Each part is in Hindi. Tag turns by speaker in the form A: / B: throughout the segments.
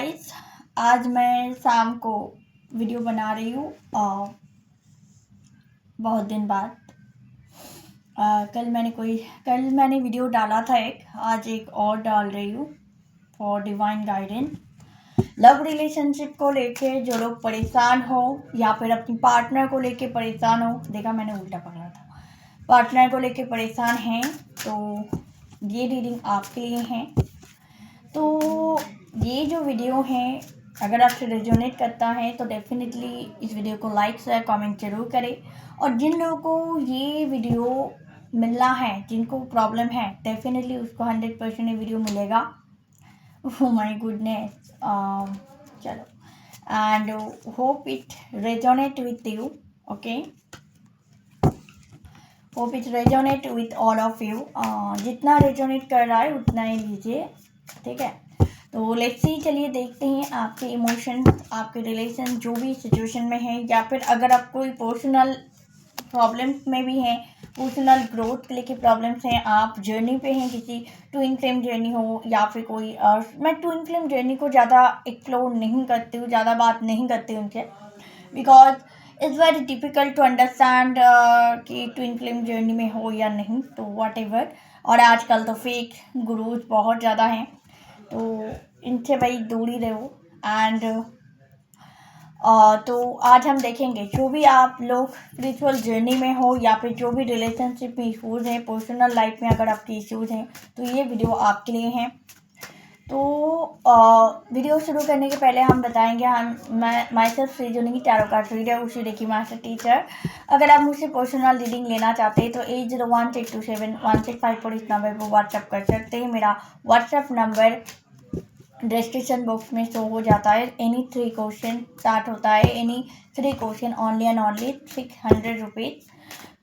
A: गाइस, आज मैं शाम को वीडियो बना रही हूँ बहुत दिन बाद। कल मैंने वीडियो डाला था आज एक और डाल रही हूँ for divine guidance. Love relationship को लेके जो लोग परेशान हो या फिर अपनी पार्टनर को लेके परेशान हो, देखा मैंने उल्टा पकड़ा था, पार्टनर को लेके परेशान हैं तो ये रीडिंग आपके लिए है। तो ये जो वीडियो है अगर आपसे रेजोनेट करता है तो डेफिनेटली इस वीडियो को लाइक शेयर कमेंट जरूर करें। और जिन लोगों को ये वीडियो मिलना है, जिनको प्रॉब्लम है, डेफिनेटली उसको 100% ये वीडियो मिलेगा। Oh my goodness. चलो, and hope it resonate with you. Okay, hope it resonate with all of you. जितना रेजोनेट कर रहा है उतना ही लीजिए, ठीक है। तो लेट्स सी, चलिए देखते हैं आपके इमोशन, आपके रिलेशन जो भी सिचुएशन में है, या फिर अगर आप कोई पर्सनल प्रॉब्लम्स में भी हैं, पर्सनल ग्रोथ के लेके प्रॉब्लम्स हैं, आप जर्नी पे हैं, किसी ट्विन फ्लेम जर्नी हो या फिर कोई मैं ट्विन फ्लेम जर्नी को ज़्यादा एक्सप्लोर नहीं करती हूँ, ज़्यादा बात नहीं करती हूँ उनसे, because it's very difficult to understand कि ट्विन फ्लेम जर्नी में हो या नहीं, तो वॉट एवर। और आजकल तो फेक गुरुज बहुत ज़्यादा हैं, तो इनसे भाई दूरी रहो। एंड तो आज हम देखेंगे जो भी आप लोग स्पिरिचुअल जर्नी में हो या फिर जो भी रिलेशनशिप में इशूज़ हैं, पर्सनल लाइफ में अगर आपके इश्यूज़ हैं, तो ये वीडियो आपके लिए हैं। तो वीडियो शुरू करने के पहले हम बताएंगे, मैं my self reasoning tarot card reader उसी रेकी मास्टर टीचर। अगर आप मुझसे पर्सनल रीडिंग लेना चाहते हैं तो 8016271654 इस नंबर पर व्हाट्सअप कर सकते हैं। मेरा व्हाट्सअप नंबर डिस्क्रिप्शन बॉक्स में शो हो जाता है। एनी 3 क्वेश्चन स्टार्ट होता है, any 3 question only and only 600 rupees.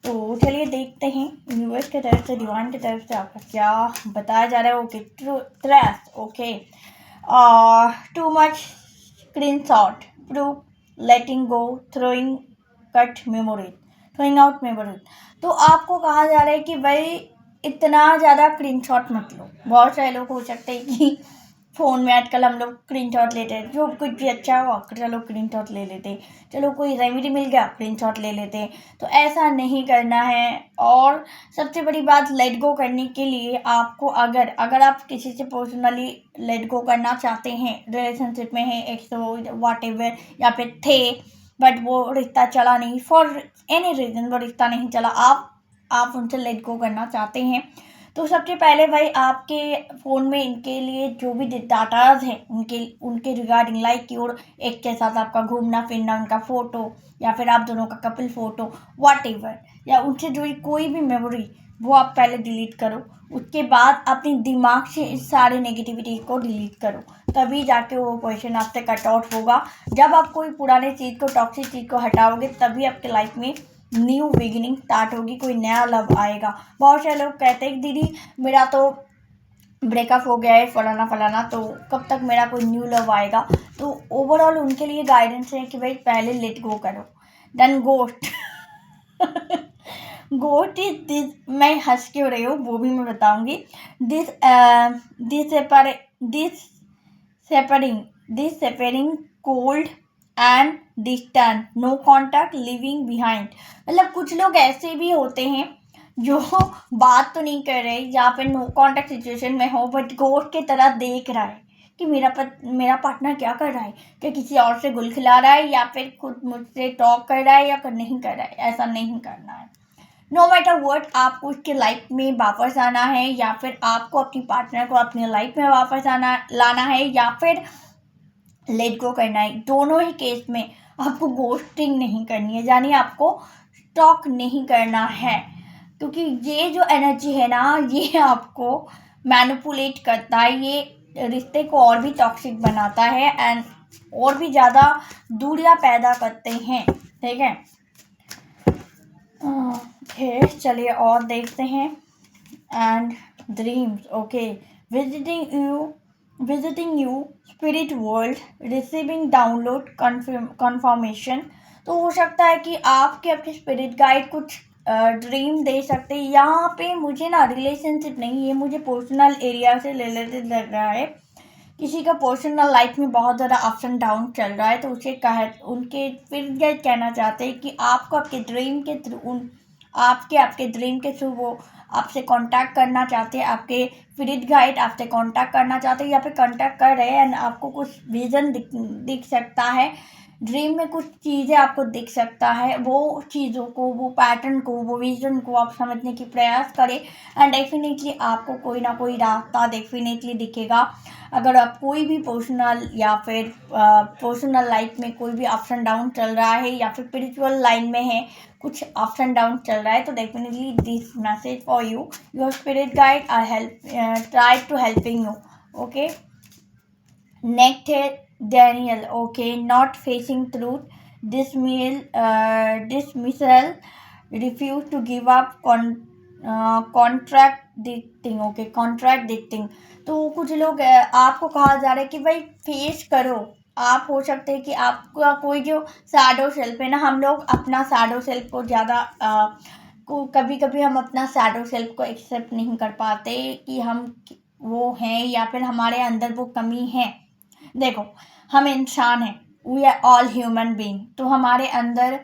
A: तो चलिए देखते हैं यूनिवर्स की तरफ से, डिवाइन की तरफ से आपका क्या बताया जा रहा है। Okay, trust, okay, too much screenshot proof, letting go, throwing cut memory, throwing out memory. तो आपको कहा जा रहा है कि भाई इतना ज़्यादा स्क्रीनशॉट मत लो। बहुत सारे लोग हो सकते हैं कि फ़ोन में आजकल हम लोग स्क्रीनशॉट लेते हैं, जो कुछ भी अच्छा हुआ चलो स्क्रीनशॉट ले लेते हैं, चलो कोई रेमेडी मिल गया स्क्रीनशॉट ले लेते हैं। तो ऐसा नहीं करना है। और सबसे बड़ी बात, लेट गो करने के लिए आपको अगर आप किसी से पर्सनली लेट गो करना चाहते हैं, रिलेशनशिप में है, एक्स हो वॉट एवर, या फिर थे बट वो रिश्ता चला नहीं, फॉर एनी रीज़न वो रिश्ता नहीं चला, आप उनसे लेट गो करना चाहते हैं, तो सबसे पहले भाई आपके फ़ोन में इनके लिए जो भी डाटाज हैं उनके रिगार्डिंग, लाइक और एक के साथ आपका घूमना फिरना, उनका फ़ोटो, या फिर आप दोनों का कपल फ़ोटो वॉट एवर, या उनसे जुड़ी कोई भी मेमोरी, वो आप पहले डिलीट करो। उसके बाद अपने दिमाग से इस सारे नेगेटिविटी को डिलीट करो, तभी जाके वो क्वेश्चन आपसे कट आउट होगा। जब आप कोई पुराने चीज़ को, टॉक्सिक चीज़ को हटाओगे, तभी आपके लाइफ में न्यू बिगिनिंग स्टार्ट होगी, कोई नया लव आएगा। बहुत सारे लोग कहते हैं दीदी मेरा तो ब्रेकअप हो गया है फलाना फलाना, तो कब तक मेरा कोई न्यू लव आएगा। तो ओवरऑल उनके लिए गाइडेंस है कि भाई पहले लेट गो करो। Then ghost got is this, मैं हंस क्यों रही हूँ वो भी मैं बताऊंगी। This separating cold and distant, no contact, leaving behind. मतलब कुछ लोग ऐसे भी होते हैं जो बात तो नहीं कर रहे या फिर नो कॉन्टैक्ट सिचुएशन में हो, बट गोट की तरह देख रहा है कि मेरा पार्टनर क्या कर रहा है, क्या किसी और से गुल खिला रहा है या फिर खुद मुझसे टॉक कर रहा है या नहीं कर रहा है। ऐसा नहीं करना है। नो मैटर व्हाट, आपको उसके लाइफ में वापस आना है, या फिर आपको अपनी पार्टनर को अपनी लाइफ में वापस लाना है, या फिर लेट गो करना है। दोनों ही केस में आपको गोस्टिंग नहीं करनी है, यानी आपको स्टॉक नहीं करना है, क्योंकि ये जो एनर्जी है ना, ये आपको मैनिपुलेट करता है, ये रिश्ते को और भी टॉक्सिक बनाता है एंड और भी ज़्यादा दूरियां पैदा करते हैं, ठीक है। ओके, चलिए और देखते हैं। And dreams, okay, visiting you spirit world, receiving download confirmation. तो हो सकता है कि आपके अपने स्पिरिट गाइड कुछ ड्रीम दे सकते हैं। यहाँ पे मुझे ना रिलेशनशिप नहीं, ये मुझे पर्सनल एरिया से रिलेटेड लग रहा है किसी का पर्सनल लाइफ में बहुत ज़्यादा अप्स एंड डाउन चल रहा है, तो उसे उनके फिर ये कहना चाहते हैं कि आपको आपके ड्रीम के थ्रू आपके ड्रीम के थ्रू वो आपसे कांटेक्ट करना चाहते हैं, आपके स्पिरिट गाइड आपसे कांटेक्ट करना चाहते हैं या फिर कांटेक्ट कर रहे हैं, एंड आपको कुछ विजन दिख सकता है, ड्रीम में कुछ चीज़ें आपको दिख सकता है। वो चीज़ों को, वो पैटर्न को, वो विजन को आप समझने की प्रयास करें, एंड डेफिनेटली आपको कोई ना कोई रास्ता डेफिनेटली दिखेगा। अगर आप कोई भी पर्सनल या फिर पर्सनल लाइफ में कोई भी अप्स एंड डाउन चल रहा है या फिर स्पिरिचुअल लाइन में है, कुछ अप्स एंड डाउन चल रहा है, तो definitely this message for you, your spirit guide are try to helping you. Okay, next है Daniel. Okay, not facing truth, dismissal, refuse to give up, contradicting. Okay, contradicting. तो कुछ लोग आपको कहा जा रहा है कि भाई फेस करो। आप हो सकते हैं कि आपका कोई जो शैडो सेल्फ है ना, हम लोग अपना शैडो सेल्फ को ज़्यादा कभी कभी हम अपना शैडो सेल्फ को एक्सेप्ट नहीं कर पाते कि हम वो हैं या फिर हमारे अंदर वो कमी है। देखो, हम इंसान हैं, we are all human being, तो हमारे अंदर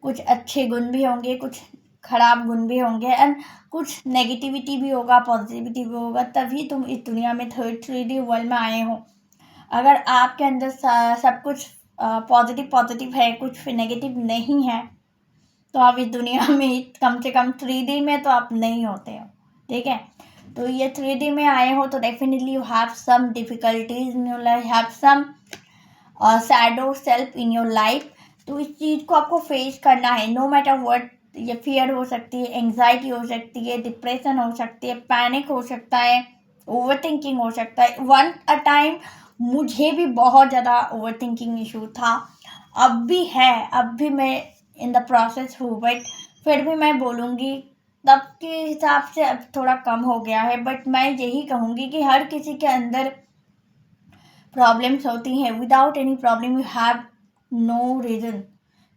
A: कुछ अच्छे गुण भी होंगे, कुछ खराब गुण भी होंगे, एंड कुछ नेगेटिविटी भी होगा, पॉजिटिविटी भी होगा, तभी तुम इस दुनिया में 3D वर्ल्ड में आए हो। अगर आपके अंदर सब कुछ पॉजिटिव है, कुछ नेगेटिव नहीं है, तो आप इस दुनिया में कम से कम 3D में तो आप नहीं होते हो। ठीक है, तो ये 3D में आए हो तो definitely you have some difficulties in your life, have some shadow self in your life. तो इस चीज़ को आपको फेस करना है, नो मैटर व्हाट। ये फियर हो सकती है, एंग्जाइटी हो सकती है, डिप्रेशन हो सकती है, पैनिक हो सकता है, ओवर थिंकिंग हो सकता है। वन अ टाइम मुझे भी बहुत ज़्यादा ओवर थिंकिंग इशू था, अब भी है, अब भी मैं इन द प्रोसेस हूँ, बट फिर भी मैं बोलूँगी तब के हिसाब से अब थोड़ा कम हो गया है। बट मैं यही कहूँगी कि हर किसी के अंदर प्रॉब्लम्स होती हैं, without any problem you have no reason,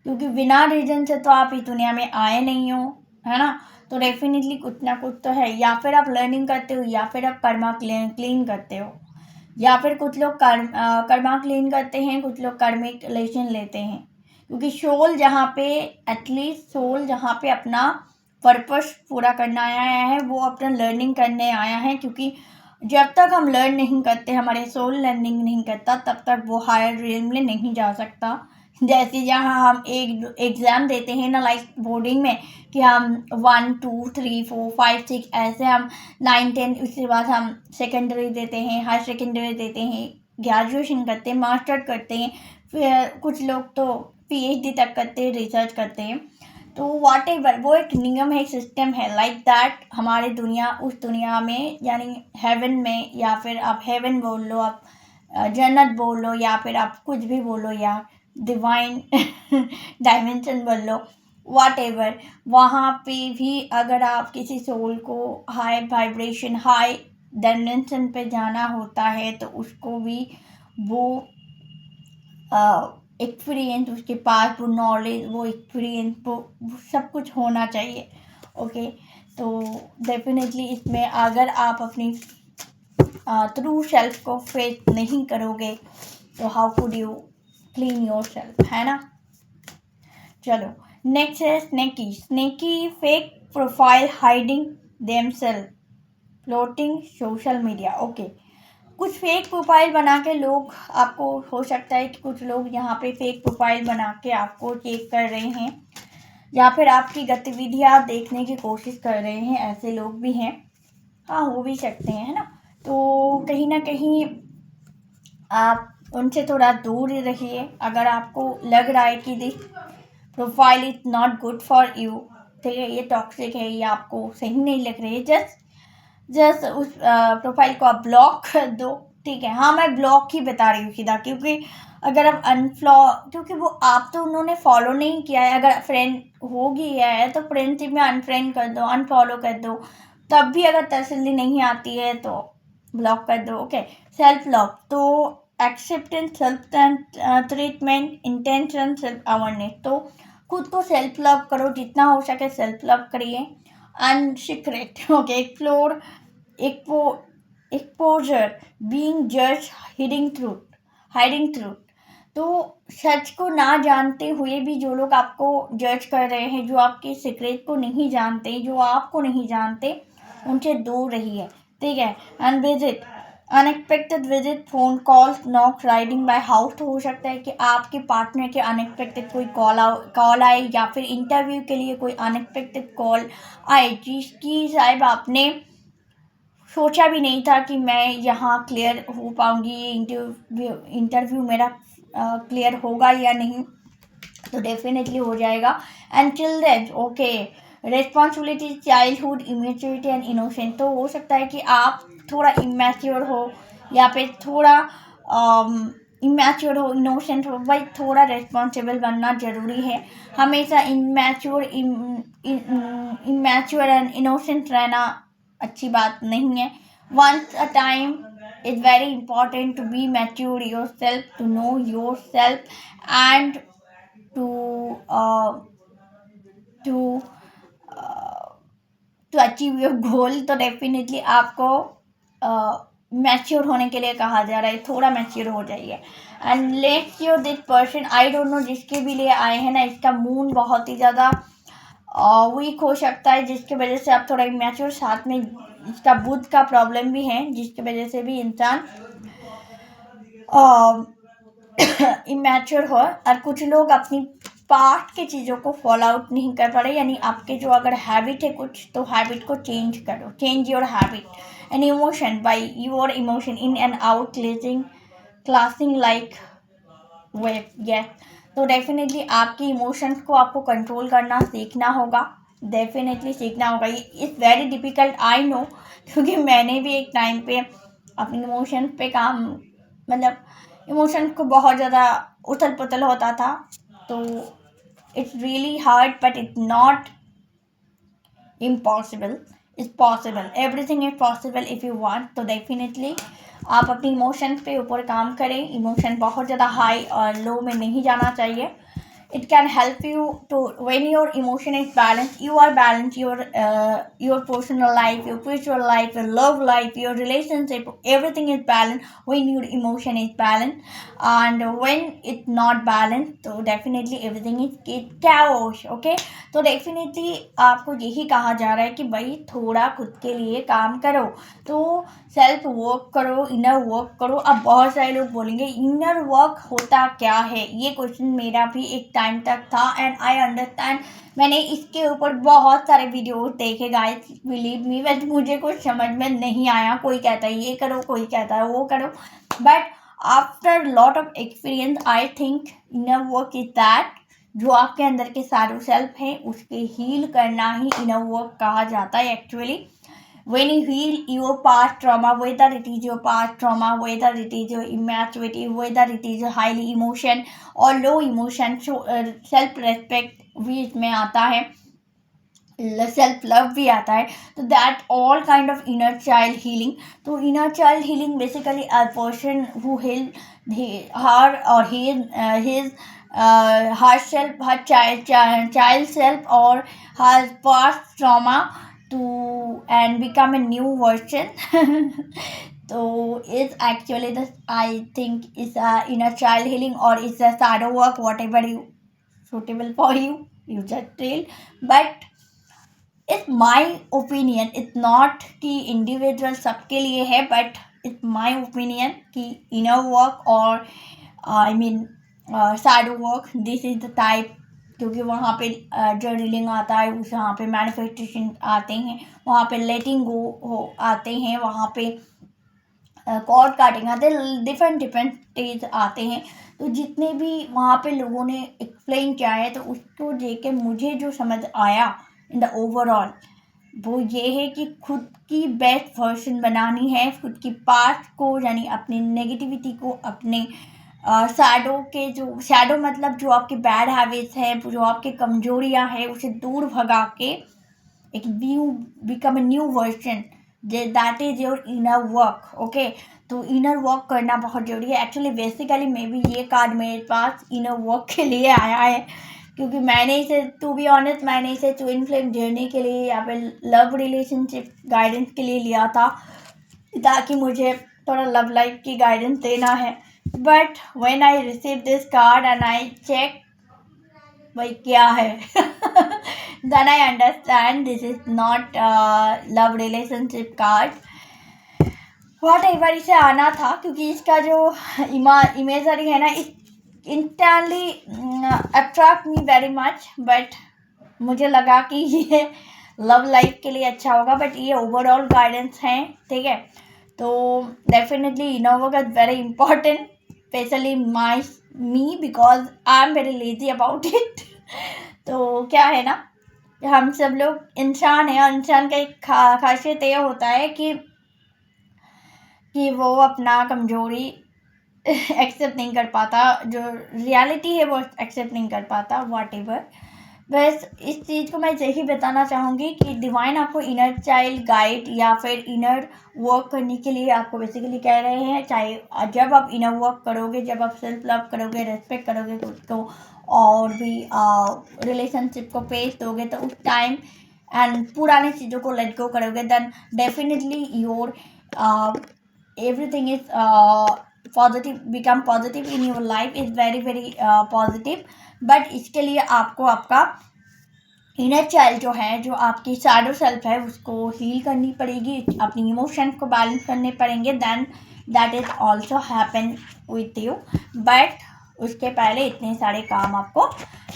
A: क्योंकि बिना रीज़न से तो आप इस दुनिया में आए नहीं हो, है ना। तो डेफिनेटली कुछ ना कुछ तो है, या फिर आप लर्निंग करते हो या फिर आप कर्मा क्लीन करते हो, या फिर कुछ लोग कर्मा क्लीन करते हैं, कुछ लोग कर्मिक लेसन लेते हैं, क्योंकि सोल जहाँ पे, एटलीस्ट सोल जहाँ पे अपना पर्पस पूरा करना आया है, वो अपना लर्निंग करने आया है। क्योंकि जब तक हम लर्न नहीं करते, हमारे सोल लर्निंग नहीं करता, तब तक वो हायर रियल्म में नहीं जा सकता। जैसे जहाँ हम एक एग्ज़ाम देते हैं ना, लाइक बोर्डिंग में, कि हम 1 2 3 4 5 6 ऐसे हम 9 10, उसके बाद हम सेकेंडरी देते हैं, हायर सेकेंडरी देते हैं, ग्रेजुएशन करते हैं, मास्टर करते हैं, फिर कुछ लोग तो PhD तक करते हैं, रिसर्च करते हैं। तो वाट एवर, वो एक नियम है, एक सिस्टम है, लाइक दैट हमारे दुनिया, उस दुनिया में, यानी हेवन में, या फिर आप हेवन बोल लो, आप जन्नत बोल लो, या फिर आप कुछ भी बोलो, या डिवाइन डायमेंशन बोल लो, वाट एवर, वहाँ पे भी अगर आप किसी सोल को हाई वाइब्रेशन, हाई डायमेंशन पे जाना होता है, तो उसको भी वो एक्सपीरियंस, उसके पास वो नॉलेज, वो एक्सपीरियंस, वो सब कुछ होना चाहिए। ओके, तो डेफिनेटली इसमें अगर आप अपनी ट्रू सेल्फ को फेस नहीं करोगे, तो how could you clean your self, है ना। चलो, नेक्स्ट है sneaky fake profile hiding themselves, floating social media. Okay, कुछ फेक प्रोफाइल बना के लोग आपको, हो सकता है कि कुछ लोग यहाँ पे फेक प्रोफाइल बना के आपको चेक कर रहे हैं, या फिर आपकी गतिविधियाँ देखने की कोशिश कर रहे हैं, ऐसे लोग भी हैं। हाँ, हो भी सकते हैं, है ना। तो कहीं ना कहीं आप उनसे थोड़ा दूर ही रहिए। अगर आपको लग रहा है कि this profile is not good for you, ठीक है, ये टॉक्सिक है, ये आपको सही नहीं लग रही है, जस्ट उस प्रोफाइल को आप ब्लॉक कर दो, ठीक है। हाँ, मैं ब्लॉक ही बता रही हूँ सीधा, क्योंकि अगर आप क्योंकि वो आप तो उन्होंने फॉलो नहीं किया है, अगर फ्रेंड हो गया है तो फ्रेंडशिप में अनफ्रेंड कर दो, अनफॉलो कर दो, तब भी अगर तसल्ली नहीं आती है तो ब्लॉक कर दो। ओके, सेल्फ लव, तो acceptance, self treatment, intention, self awareness, तो खुद को सेल्फ लव करो, जितना हो सके सेल्फ लव करिए। एंड सीक्रेट, ओके, एक्सप्लोर, एक वो एक्सपोजर, बीइंग जज, हाइडिंग ट्रूथ। तो सच को ना जानते हुए भी जो लोग आपको जज कर रहे हैं, जो आपके सीक्रेट को नहीं जानते, जो आपको नहीं जानते, उनसे दूर रहिए, ठीक है। And visit, unexpected visit, phone calls, knock, riding by house. तो हो सकता है कि आपके पार्टनर के अनएक्सपेक्टेड कोई कॉल आए, या फिर इंटरव्यू के लिए कोई अनएक्सपेक्टेड कॉल आए, जिसकी शायद आपने सोचा भी नहीं था कि मैं यहाँ क्लियर हो पाऊँगी, ये इंटरव्यू मेरा क्लियर होगा या नहीं। तो डेफिनेटली हो जाएगा। And children, okay, responsibility, childhood, immaturity and innocence. तो हो सकता है कि आप थोड़ा इमेच्योर हो, या फिर थोड़ा इमेच्योर हो, इनोसेंट हो। भाई थोड़ा रिस्पॉन्सिबल बनना ज़रूरी है। हमेशा इमेच्योर एंड इनोसेंट रहना अच्छी बात नहीं है। Once a time it's very important to be mature yourself, to know yourself, and to uh, to to achieve your goal। तो डेफिनेटली आपको मैच्योर होने के लिए कहा जा रहा है, थोड़ा मैच्योर हो जाइए। And let's your this person, I don't know जिसके भी लिए आए हैं ना, इसका मूड बहुत ही ज़्यादा वीक हो सकता है, जिसकी वजह से आप थोड़ा इमेच्योर, साथ में इसका बुद्ध का प्रॉब्लम भी है, जिसकी वजह से भी इंसान इमेच्योर हो। और कुछ लोग अपनी पास्ट की चीज़ों को फॉलो आउट नहीं कर पा रहे, यानी आपके जो अगर हैबिट है कुछ, तो हैबिट को चेंज करो, change your habit. And emotion, by your emotion in and out, classing like wave, yes. तो डेफिनेटली आपकी इमोशंस को आपको कंट्रोल करना सीखना होगा, डेफिनेटली सीखना होगा। ये it's very difficult, I know, क्योंकि मैंने भी एक टाइम पे अपने इमोशंस पे काम, मतलब इमोशंस को बहुत ज़्यादा उथल पुथल होता था। तो it's really hard, but it's not impossible, it's possible, everything is possible if you want. तो डेफिनेटली आप अपनी इमोशंस पे ऊपर काम करें। इमोशन बहुत ज़्यादा हाई और लो में नहीं जाना चाहिए। It can help you to, when your emotion is balanced, you are balanced, your personal life, your spiritual life, your love life, your relationship, everything is balanced when your emotion is balanced. And when it's not balanced, so definitely everything is chaos, okay। तो definitely आपको यही कहा जा रहा है कि भाई थोड़ा खुद के लिए काम करो, तो सेल्फ वर्क करो, इनर वर्क करो। अब बहुत सारे लोग बोलेंगे इनर वर्क होता क्या है, ये क्वेश्चन मेरा भी एक टाइम तक था, एंड आई अंडरस्टैंड। मैंने इसके ऊपर बहुत सारे वीडियोस देखे गाइस, बिलीव मी, बट मुझे कुछ समझ में नहीं आया। कोई कहता है ये करो, कोई कहता है वो करो, but after lot of experience I think inner work is that, जो आपके अंदर के सारे सेल्फ हैं उसके हील करना ही इनर वर्क कहा जाता है actually. When you heal your past trauma, whether it is your past trauma, whether it is your immaturity, whether it is your highly emotion or low emotion, so self respect भी इसमें आता है, सेल्फ लव भी आता है। तो that all kind of inner child healing. तो inner child healing basically a person who heal her और his herself, her child self, or her past trauma to and become a new version। so it's actually the, I think it's a inner child healing, or it's a shadow work, whatever you suitable for you, you just tell। but it's my opinion, it's not कि इंडिविजुअल सबके लिए है, बट इट्स माई ओपिनियन कि इनर वर्क और I mean shadow work, this is the type. क्योंकि वहाँ पे जर्नलिंग आता है, उस वहाँ पे मैनिफेस्टेशन आते हैं, वहाँ पे लेटिंग गो हो आते हैं, वहाँ पे कॉर्ड काटिंग आते हैं, डिफरेंट स्टेज आते हैं। तो जितने भी वहाँ पे लोगों ने एक्सप्लेन किया है, तो उसको देख के मुझे जो समझ आया इन द ओवरऑल, वो ये है कि खुद की बेस्ट वर्जन बनानी है, खुद की पास्ट को, यानी अपनी नेगेटिविटी को, अपने शैडो के, जो शैडो मतलब जो आपके बैड हैबिट्स हैं, जो आपके कमजोरियाँ हैं, उसे दूर भगा के एक become a new version, that is your inner work, okay. तो इनर वर्क करना बहुत जरूरी है एक्चुअली। बेसिकली मे बी ये कार्ड मेरे पास इनर वर्क के लिए आया है, क्योंकि मैंने इसे, टू बी ऑनेस्ट, मैंने इसे ट्विन फ्लेम जर्नी के लिए या फिर लव रिलेशनशिप गाइडेंस के लिए लिया था। ताकि मुझे थोड़ा लव लाइफ की गाइडेंस देना है। But when I receive this card and I check भाई क्या है then I understand this is not love relationship card. Whatever इसे आना था, क्योंकि इसका जो इमेजरी है ना, instantly attract me very much. But मुझे लगा कि ये लव लाइफ के लिए अच्छा होगा, बट ये ओवरऑल गाइडेंस है, ठीक है। तो definitely Innova is very important, specially me because I am very lazy about it. तो क्या है ना, हम सब लोग इंसान हैं, और इंसान का एक खासियत ये होता है कि वो अपना कमजोरी एक्सेप्ट नहीं कर पाता, जो रियलिटी है वो एक्सेप्ट नहीं कर पाता, वॉट एवर। बस इस चीज़ को मैं यही बताना चाहूँगी कि डिवाइन आपको इनर चाइल्ड गाइड या फिर इनर वर्क करने के लिए आपको बेसिकली कह रहे हैं। चाहे जब आप इनर वर्क करोगे, जब आप सेल्फ लव करोगे, रेस्पेक्ट करोगे खुद को, और भी रिलेशनशिप को पेश दोगे, तो उस टाइम एंड पुरानी चीज़ों को लेट गो करोगे, then definitely your everything is positive, become positive in your life is very very positive। But इसके लिए आपको आपका इनर चाइल्ड जो है, जो आपकी शैडो सेल्फ है, उसको हील करनी पड़ेगी, अपनी इमोशंस को बैलेंस करने पड़ेंगे, then that is also happen with you. But उसके पहले इतने सारे काम आपको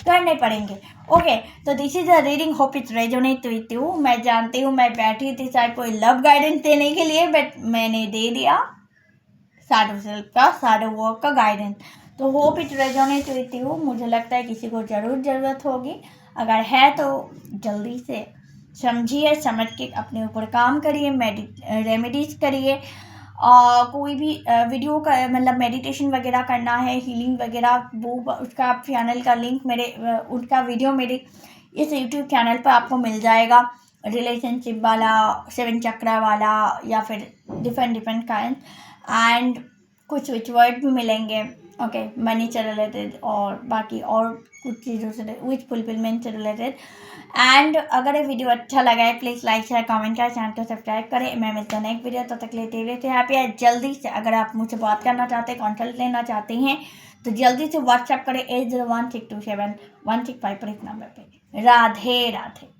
A: करने पड़ेंगे। ओके, तो this is a reading, hope it resonate with you. मैं जानती हूँ मैं बैठी थी शायद कोई लव गाइडेंस देने के लिए, बट मैंने दे दिया शैडो सेल्फ का, शैडो वर्क का गाइडेंस। तो hope it resonate with you. मुझे लगता है किसी को ज़रूरत होगी, अगर है तो जल्दी से समझिए, समझ के अपने ऊपर काम करिए, रेमेडीज करिए। कोई भी वीडियो का मतलब मेडिटेशन वगैरह करना है, हीलिंग वगैरह, वो उसका चैनल का लिंक उसका वीडियो मेरे इस यूट्यूब चैनल पर आपको मिल जाएगा। रिलेशनशिप वाला, 7 चक्रा वाला, या फिर डिफरेंट काइंड, एंड कुछ वर्ड भी मिलेंगे, ओके, मनी से रिलेटेड और बाकी और कुछ चीज़ों से, विच फुलफिलमेंट से रिलेटेड। एंड अगर ये वीडियो अच्छा लगा है, प्लीज़ लाइक शेयर कमेंट करें, चैनल को सब्सक्राइब करें। मैं मिलता हूँ नेक्स्ट वीडियो, तब तक लेते रहते हैं हैप्पी। जल्दी से अगर आप मुझसे बात करना चाहते हैं, कंसल्ट लेना चाहते हैं, तो जल्दी से व्हाट्सएप करें 8016271655 पर इस नंबर पर। राधे राधे।